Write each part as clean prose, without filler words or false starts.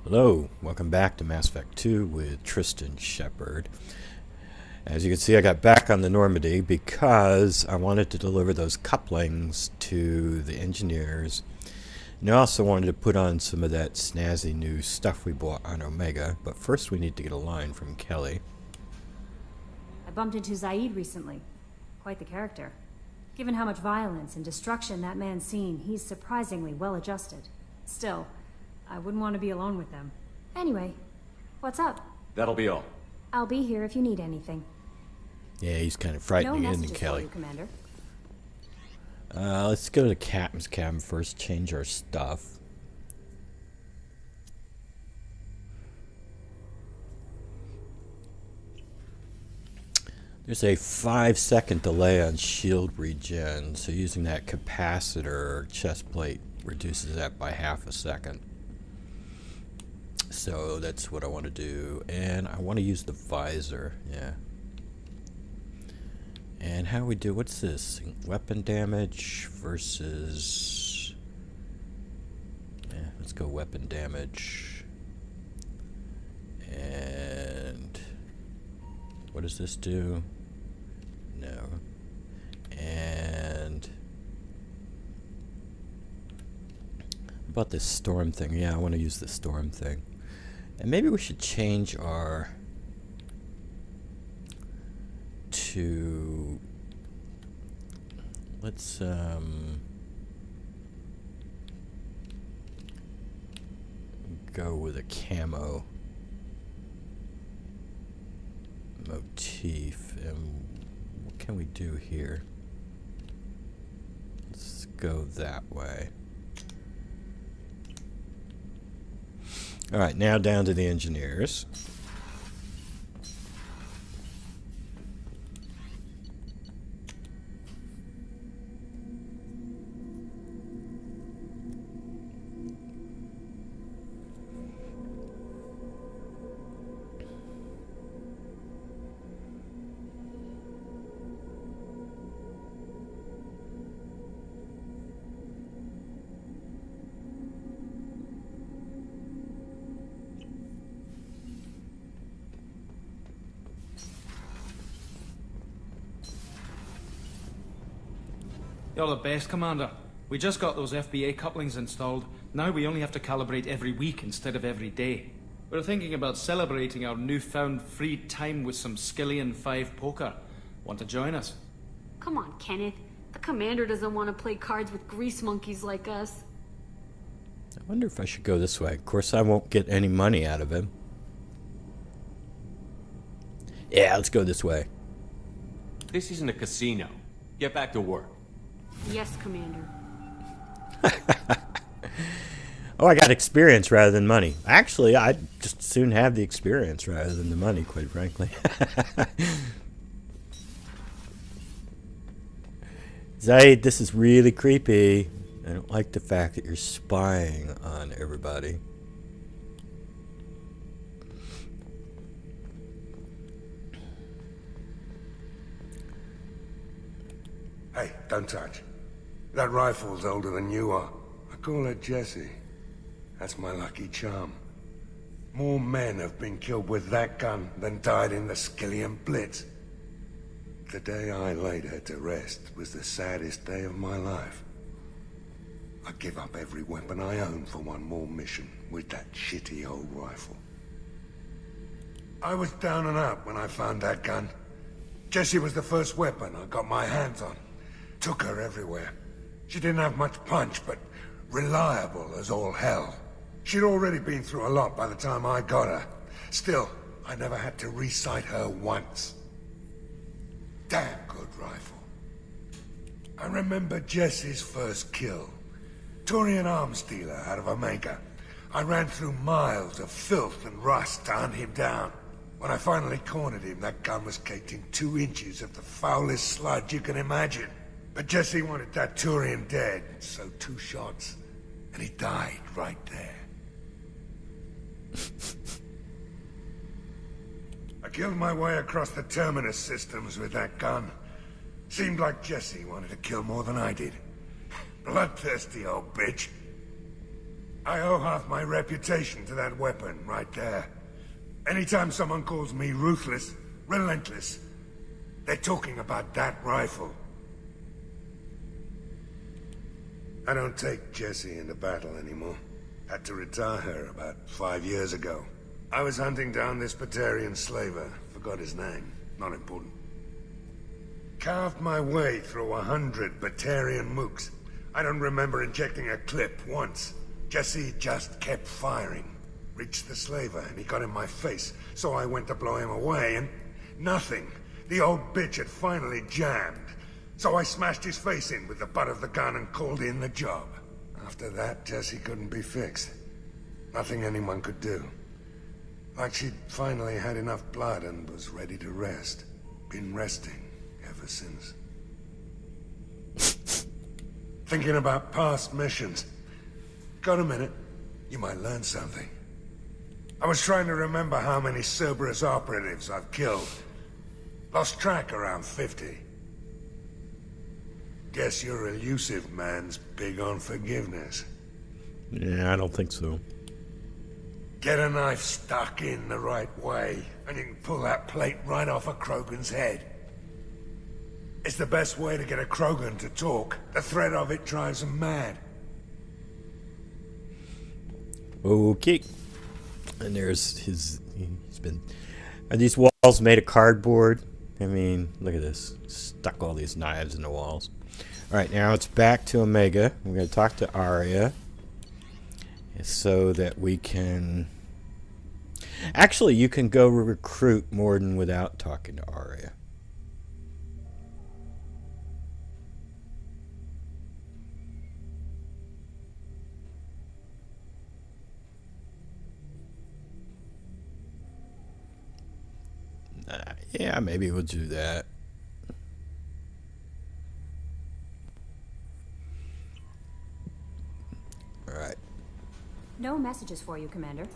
Hello, welcome back to Mass Effect 2 with Tristan Shepard. As you can see, I got back on the Normandy because I wanted to deliver those couplings to the engineers. And I also wanted to put on some of that snazzy new stuff we bought on Omega. But first we need to get a line from Kelly. I bumped into Zaeed recently. Quite the character. Given how much violence and destruction that man's seen, he's surprisingly well adjusted. Still, I wouldn't want to be alone with them. Anyway, what's up? That'll be all. I'll be here if you need anything. Yeah, he's kind of frightening, No isn't he, messages Kelly? for you, Commander. Let's go to the captain's cabin first, change our stuff. There's a 5-second delay on shield regen, so using that capacitor or chest plate reduces that by half a second. So that's what I want to do, and I want to use the visor. Yeah. And how we do? What's this? Weapon damage versus. Yeah, let's go weapon damage. And what does this do? No. And about this storm thing. Yeah, I want to use the storm thing. And maybe we should change our to let's go with a camo motif. And what can we do here? Let's go that way. Alright, now down to the engineers. You're the best, Commander. We just got those FBA couplings installed. Now we only have to calibrate every week instead of every day. We're thinking about celebrating our newfound free time with some Skillian 5 poker. Want to join us? Come on, Kenneth. The Commander doesn't want to play cards with grease monkeys like us. I wonder if I should go this way. Of course, I won't get any money out of him. Yeah, let's go this way. This isn't a casino. Get back to work. Yes, Commander. Oh, I got experience rather than money. Actually, I'd just soon have the experience rather than the money, quite frankly. Zaeed, this is really creepy. I don't like the fact that you're spying on everybody. Hey, don't touch. That rifle's older than you are. I call her Jessie. That's my lucky charm. More men have been killed with that gun than died in the Skillian Blitz. The day I laid her to rest was the saddest day of my life. I give up every weapon I own for one more mission with that shitty old rifle. I was down and out when I found that gun. Jessie was the first weapon I got my hands on. Took her everywhere. She didn't have much punch, but reliable as all hell. She'd already been through a lot by the time I got her. Still, I never had to re-sight her once. Damn good rifle. I remember Jessie's first kill. Turian arms dealer out of Omega. I ran through miles of filth and rust to hunt him down. When I finally cornered him, that gun was caked in 2 inches of the foulest sludge you can imagine. But Jessie wanted that Turian dead, so 2 shots, and he died right there. I killed my way across the Terminus systems with that gun. Seemed like Jessie wanted to kill more than I did. Bloodthirsty old bitch. I owe half my reputation to that weapon right there. Anytime someone calls me ruthless, relentless, they're talking about that rifle. I don't take Jessie into battle anymore. Had to retire her about 5 years ago. I was hunting down this Batarian slaver. Forgot his name. Not important. Carved my way through 100 Batarian mooks. I don't remember injecting a clip once. Jessie just kept firing. Reached the slaver, and he got in my face, so I went to blow him away, and nothing. The old bitch had finally jammed. So I smashed his face in with the butt of the gun and called in the job. After that, Jessie couldn't be fixed. Nothing anyone could do. Like she'd finally had enough blood and was ready to rest. Been resting ever since. Thinking about past missions. Got a minute? You might learn something. I was trying to remember how many Cerberus operatives I've killed. Lost track around 50. Guess your elusive man's big on forgiveness. Yeah, I don't think so. Get a knife stuck in the right way, and you can pull that plate right off a Krogan's head. It's the best way to get a Krogan to talk. The threat of it drives them mad. Okay. And there's his... He's been... Are these walls made of cardboard? I mean, look at this. Stuck all these knives in the walls. Alright, now it's back to Omega. We're going to talk to Aria. So that we can... Actually, you can go recruit Mordin without talking to Aria. Yeah, maybe we'll do that. Alright. No messages for you, Commander.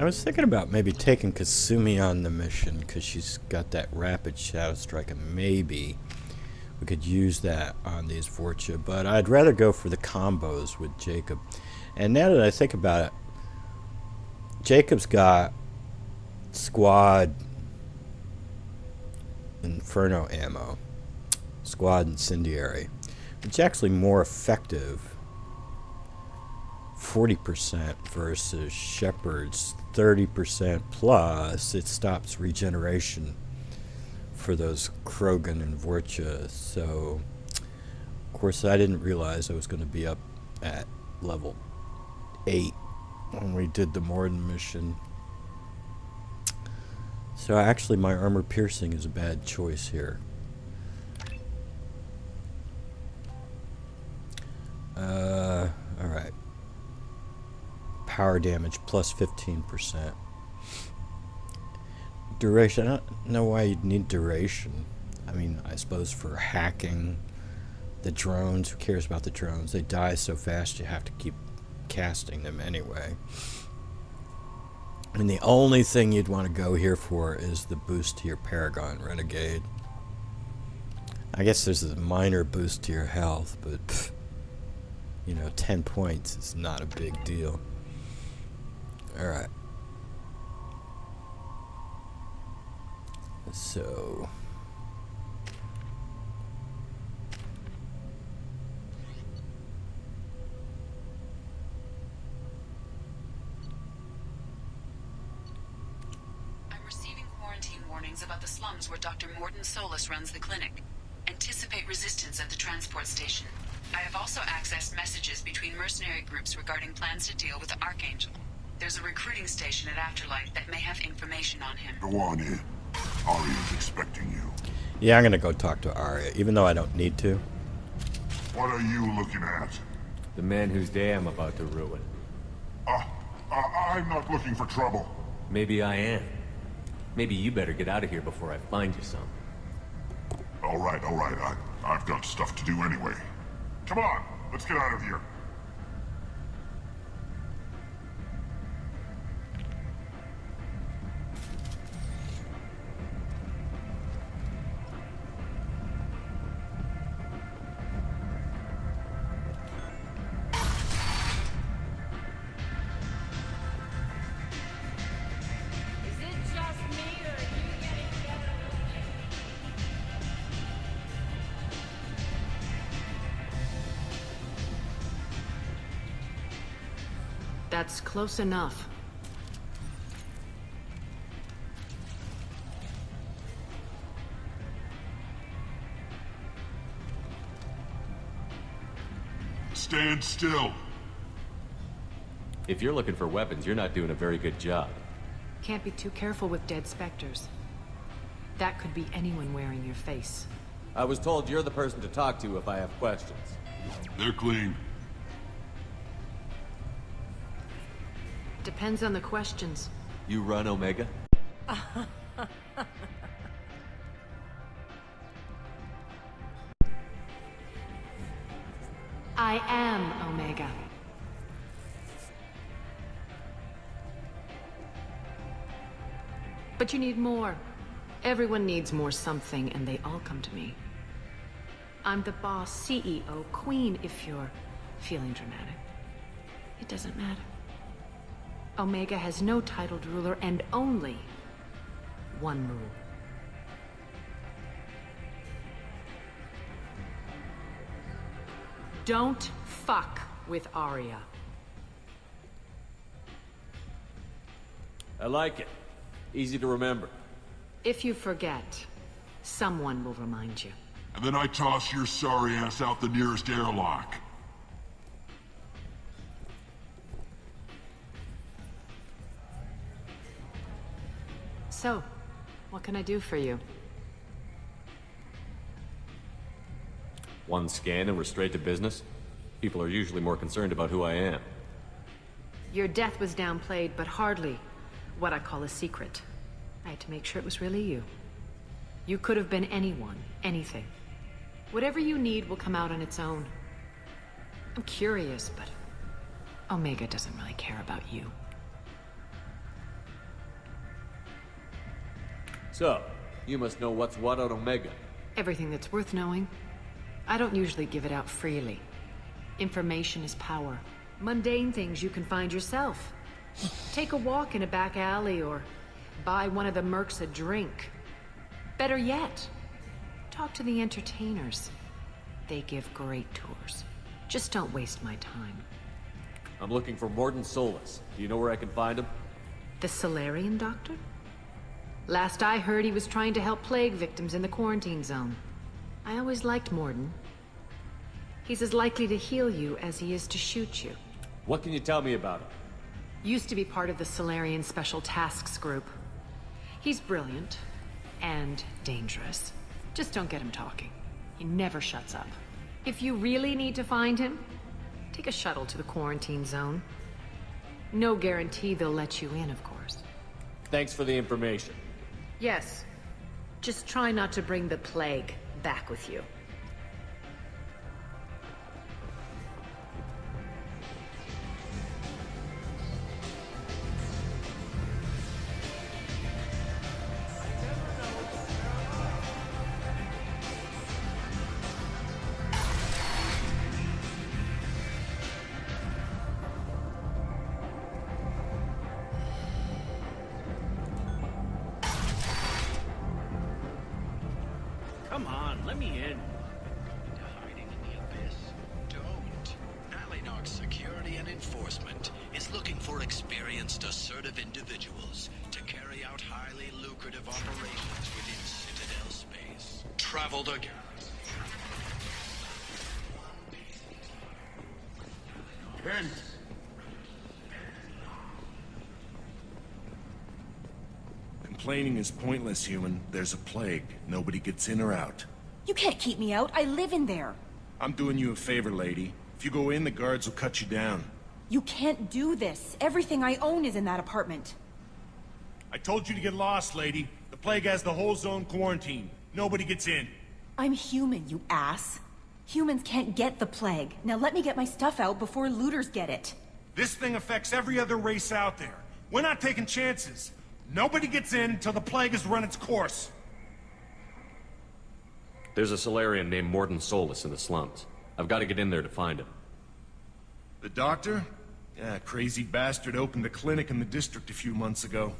I was thinking about maybe taking Kasumi on the mission because she's got that rapid shadow strike, and maybe we could use that on these Vorcha, but I'd rather go for the combos with Jacob. And now that I think about it, Jacob's got squad Inferno ammo, squad incendiary, which is actually more effective. 40% versus Shepard's 30% plus. It stops regeneration for those Krogan and Vorcha. So, of course, I didn't realize I was going to be up at level 8 when we did the Mordin mission. So actually my armor piercing is a bad choice here. Alright. Power damage plus 15%. Duration. I don't know why you'd need duration. I mean, I suppose for hacking the drones. Who cares about the drones? They die so fast you have to keep casting them anyway. And the only thing you'd want to go here for is the boost to your Paragon Renegade. I guess there's a minor boost to your health, but pff, you know, 10 points is not a big deal. Alright. So... I'm receiving quarantine warnings about the slums where Dr. Mordin Solus runs the clinic. Anticipate resistance at the transport station. I have also accessed messages between mercenary groups regarding plans to deal with the Archangel. There's a recruiting station at Afterlife that may have information on him. Go on in. Aria's expecting you. Yeah, I'm gonna go talk to Aria, even though I don't need to. What are you looking at? The man whose day I'm about to ruin. I'm not looking for trouble. Maybe I am. Maybe you better get out of here before I find you some. All right. I've got stuff to do anyway. Come on, let's get out of here. That's close enough. Stand still. If you're looking for weapons, you're not doing a very good job. Can't be too careful with dead specters. That could be anyone wearing your face. I was told you're the person to talk to if I have questions. They're clean. Depends on the questions. You run Omega? I am Omega. But you need more. Everyone needs more something, and they all come to me. I'm the boss, CEO, queen, if you're feeling dramatic. It doesn't matter. Omega has no titled ruler and only one rule. Don't fuck with Aria. I like it. Easy to remember. If you forget, someone will remind you. And then I toss your sorry ass out the nearest airlock. So, what can I do for you? One scan and we're straight to business? People are usually more concerned about who I am. Your death was downplayed, but hardly what I call a secret. I had to make sure it was really you. You could have been anyone, anything. Whatever you need will come out on its own. I'm curious, but Omega doesn't really care about you. So, you must know what's what on Omega. Everything that's worth knowing. I don't usually give it out freely. Information is power. Mundane things you can find yourself. Take a walk in a back alley or buy one of the mercs a drink. Better yet, talk to the entertainers. They give great tours. Just don't waste my time. I'm looking for Mordin Solus. Do you know where I can find him? The Solarian doctor? Last I heard, he was trying to help plague victims in the quarantine zone. I always liked Mordin. He's as likely to heal you as he is to shoot you. What can you tell me about him? Used to be part of the Solarian Special Tasks Group. He's brilliant and dangerous. Just don't get him talking. He never shuts up. If you really need to find him, take a shuttle to the quarantine zone. No guarantee they'll let you in, of course. Thanks for the information. Yes. Just try not to bring the plague back with you. Come on, let me in. Hiding in the abyss? Don't. Alinox Security and Enforcement is looking for experienced, assertive individuals to carry out highly lucrative operations within Citadel space. Travel the galaxy. Kent! Complaining is pointless, human. There's a plague. Nobody gets in or out. You can't keep me out. I live in there. I'm doing you a favor, lady. If you go in, the guards will cut you down. You can't do this. Everything I own is in that apartment. I told you to get lost, lady. The plague has the whole zone quarantined. Nobody gets in. I'm human, you ass. Humans can't get the plague. Now let me get my stuff out before looters get it. This thing affects every other race out there. We're not taking chances. Nobody gets in until the plague has run its course. There's a Solarian named Mordin Solus in the slums. I've got to get in there to find him. The doctor? Yeah, crazy bastard opened a clinic in the district a few months ago.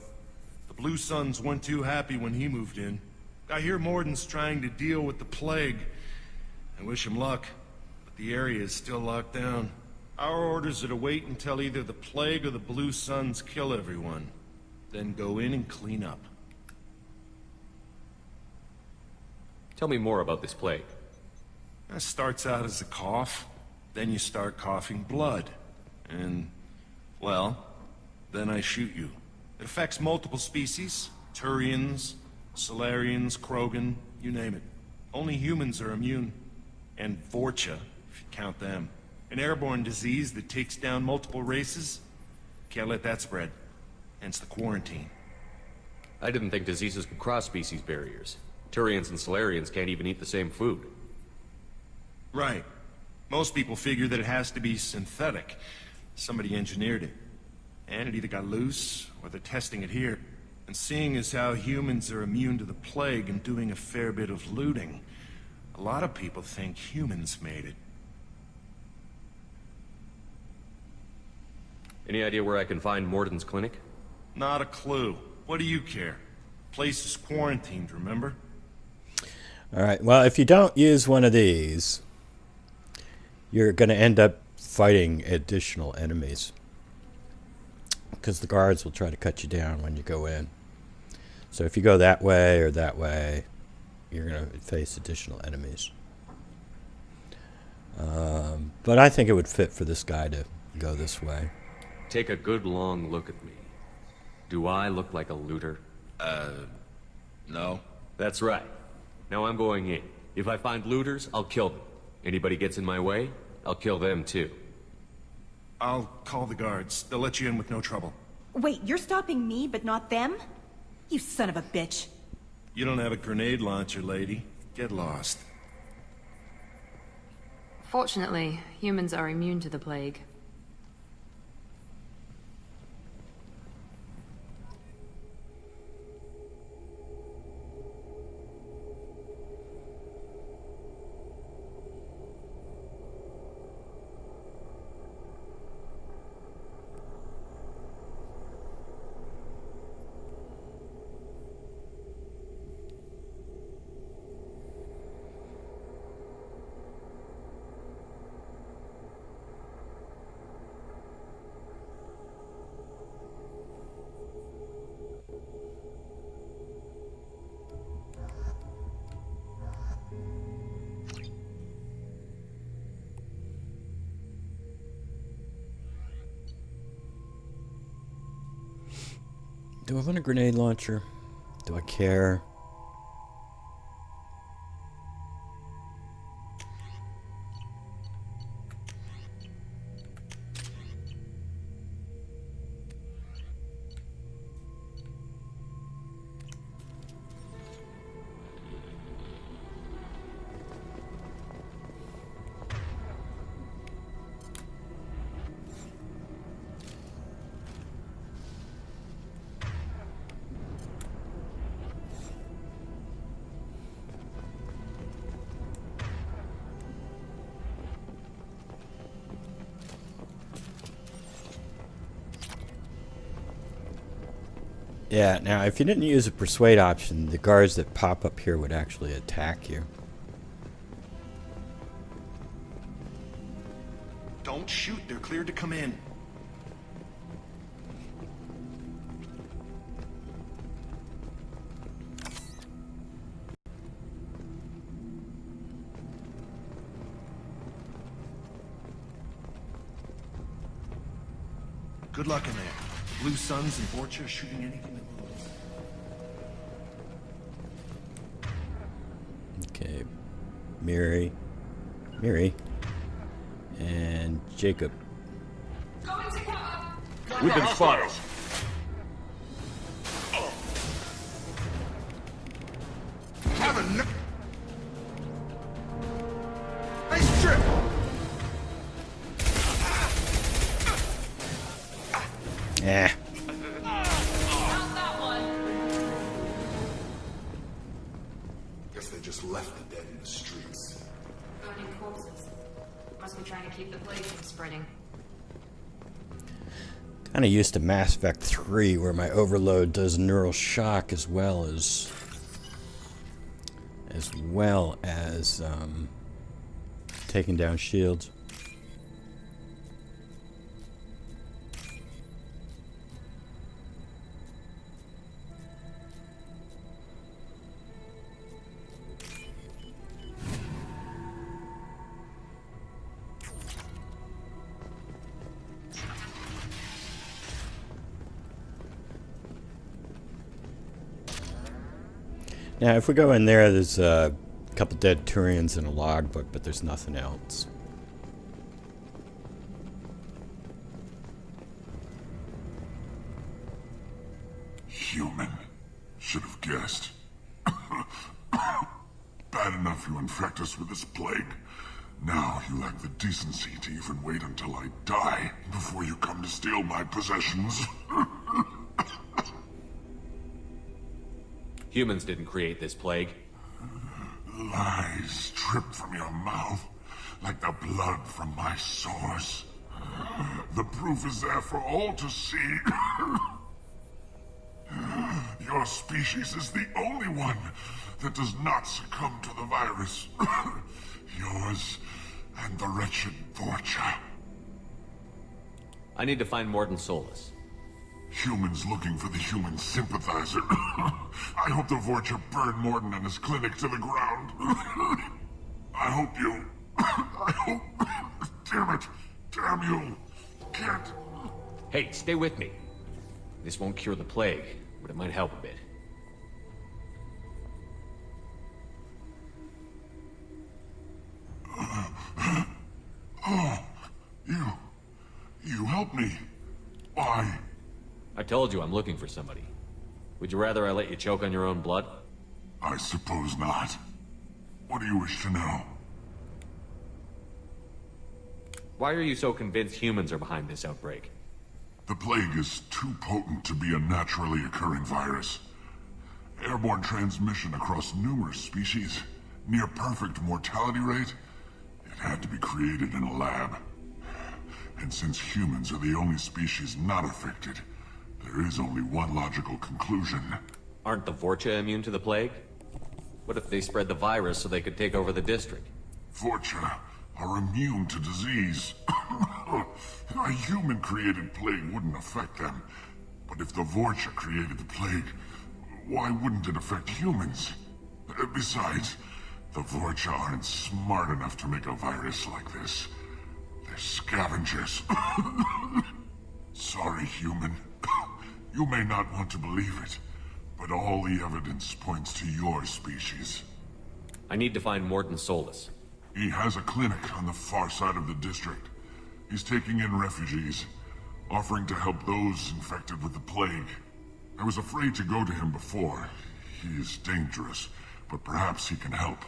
The Blue Suns weren't too happy when he moved in. I hear Mordin's trying to deal with the plague. I wish him luck, but the area is still locked down. Our orders are to wait until either the plague or the Blue Suns kill everyone. Then go in and clean up. Tell me more about this plague. That starts out as a cough, then you start coughing blood. And, well, then I shoot you. It affects multiple species. Turians, Solarians, Krogan, you name it. Only humans are immune. And Vorcha, if you count them. An airborne disease that takes down multiple races. Can't let that spread. Hence the quarantine. I didn't think diseases could cross species barriers. Turians and Solarians can't even eat the same food. Right. Most people figure that it has to be synthetic. Somebody engineered it. And it either got loose, or they're testing it here. And seeing as how humans are immune to the plague and doing a fair bit of looting, a lot of people think humans made it. Any idea where I can find Mordin's clinic? Not a clue. What do you care? Place is quarantined, remember? Alright, well, if you don't use one of these, you're going to end up fighting additional enemies. Because the guards will try to cut you down when you go in. So if you go that way or that way, you're going to face additional enemies. But I think it would fit for this guy to go this way. Take a good long look at me. Do I look like a looter? No. That's right. Now I'm going in. If I find looters, I'll kill them. Anybody gets in my way, I'll kill them too. I'll call the guards. They'll let you in with no trouble. Wait, you're stopping me, but not them? You son of a bitch. You don't have a grenade launcher, lady. Get lost. Fortunately, humans are immune to the plague. Do I want a grenade launcher? Do I care? Yeah, now if you didn't use a persuade option, the guards that pop up here would actually attack you. Don't shoot, they're cleared to come in. Good luck in there. Blue Suns and Vorcha are shooting anything that moves. Okay. Miri, and Jacob. We've been spotted. Nice trip! Eh. Guess they just left the dead in the streets. Burning corpses. Must be trying to keep the plague from spreading. Kind of used to Mass Effect 3, where my overload does neural shock as well as taking down shields. Now, if we go in there, there's a couple dead Turians and a logbook, but there's nothing else. Human. Should have guessed. Bad enough you infect us with this plague. Now you lack the decency to even wait until I die before you come to steal my possessions. Humans didn't create this plague. Lies drip from your mouth like the blood from my sores. The proof is there for all to see. Your species is the only one that does not succumb to the virus. Yours and the wretched Vorcha. I need to find Mordin Solus. Humans looking for the human sympathizer. I hope the Vorcha burn Mordin and his clinic to the ground. I hope you... I hope... Damn it. Damn you. Can't... Hey, stay with me. This won't cure the plague, but it might help a bit. Oh, you help me. Why? I told you I'm looking for somebody. Would you rather I let you choke on your own blood? I suppose not. What do you wish to know? Why are you so convinced humans are behind this outbreak? The plague is too potent to be a naturally occurring virus. Airborne transmission across numerous species, near perfect mortality rate. It had to be created in a lab. And since humans are the only species not affected, there is only one logical conclusion. Aren't the Vorcha immune to the plague? What if they spread the virus so they could take over the district? Vorcha are immune to disease. A human-created plague wouldn't affect them. But if the Vorcha created the plague, why wouldn't it affect humans? Besides, the Vorcha aren't smart enough to make a virus like this. They're scavengers. Sorry, human. You may not want to believe it, but all the evidence points to your species. I need to find Mordin Solus. He has a clinic on the far side of the district. He's taking in refugees, offering to help those infected with the plague. I was afraid to go to him before. He is dangerous, but perhaps he can help.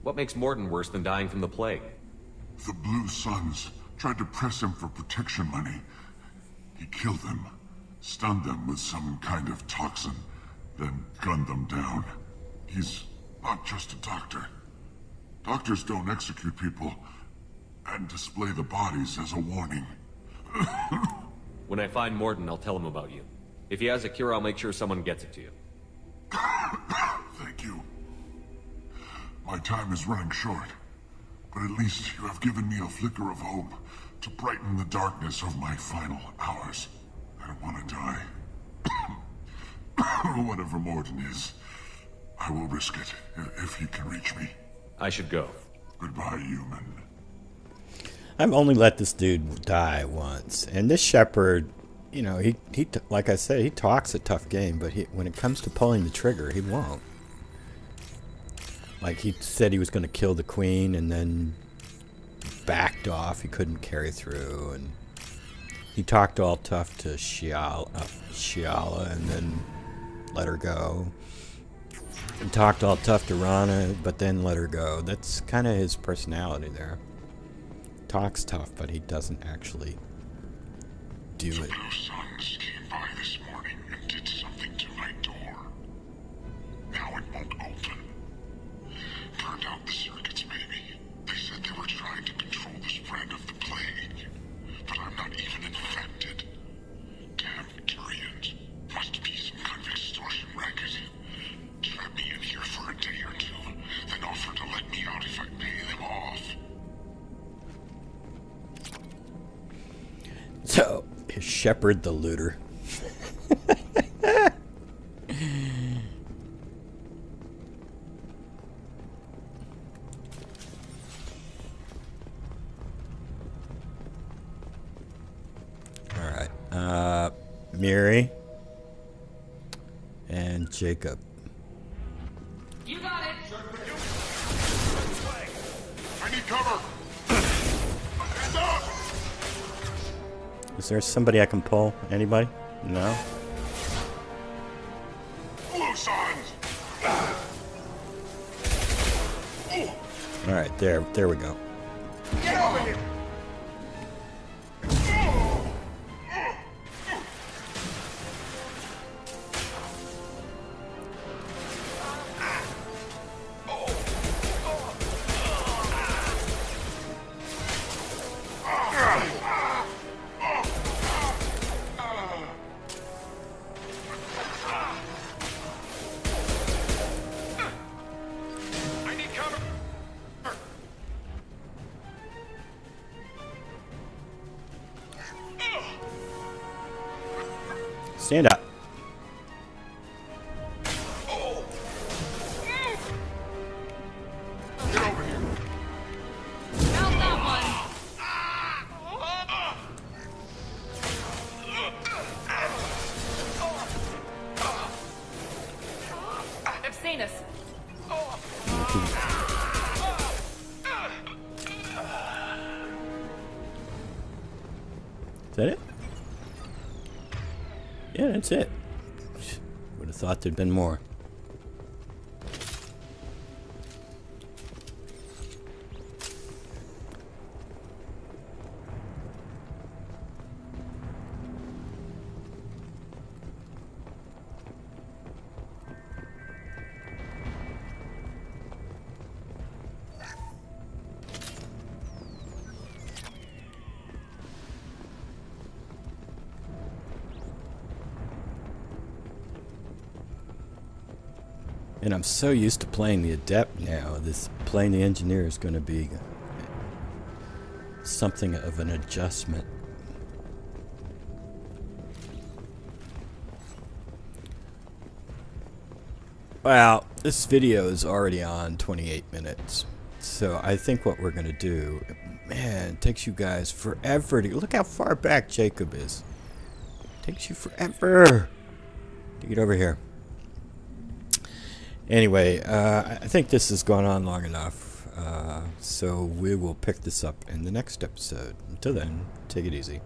What makes Mordin worse than dying from the plague? The Blue Suns tried to press him for protection money. He killed them, stunned them with some kind of toxin, then gunned them down. He's not just a doctor. Doctors don't execute people and display the bodies as a warning. When I find Mordin, I'll tell him about you. If he has a cure, I'll make sure someone gets it to you. Thank you. My time is running short, but at least you have given me a flicker of hope to brighten the darkness of my final hours. I don't want to die. Whatever Mordin is, I will risk it if he can reach me. I should go. Goodbye, human. I've only let this dude die once, and this Shepard, you know, he like I said, he talks a tough game, but when it comes to pulling the trigger, he won't. Like, he said he was going to kill the queen and then backed off. He couldn't carry through. And he talked all tough to Shiala and then let her go. And talked all tough to Rana, but then let her go. That's kind of his personality there. Talks tough, but he doesn't actually do it. The Blue Suns came by this morning and did something to my door. Now it won't open. Turned out the circuits, maybe. They said they were trying to control the spread of the plague. But I'm not even infected. Damn Turians. Must be some kind of extortion racket. Trap me in here for a day or two, then offer to let me out if I pay them off. So, is Shepard the looter? Alright, Miri and Jacob. You got it! I need cover! Hands up! Is there somebody I can pull? Anybody? No? Blue Suns! Alright, there we go. Get over here! Stand up. Get over here. Found that one! I've seen us. Is that it? Yeah, that's it. Would have thought there'd been more. And I'm so used to playing the Adept now, this playing the Engineer is going to be something of an adjustment. Well, this video is already on 28 minutes. So I think what we're going to do, man, it takes you guys forever to, look how far back Jacob is. It takes you forever to get over here. Anyway, I think this has gone on long enough, so we will pick this up in the next episode. Until then, take it easy.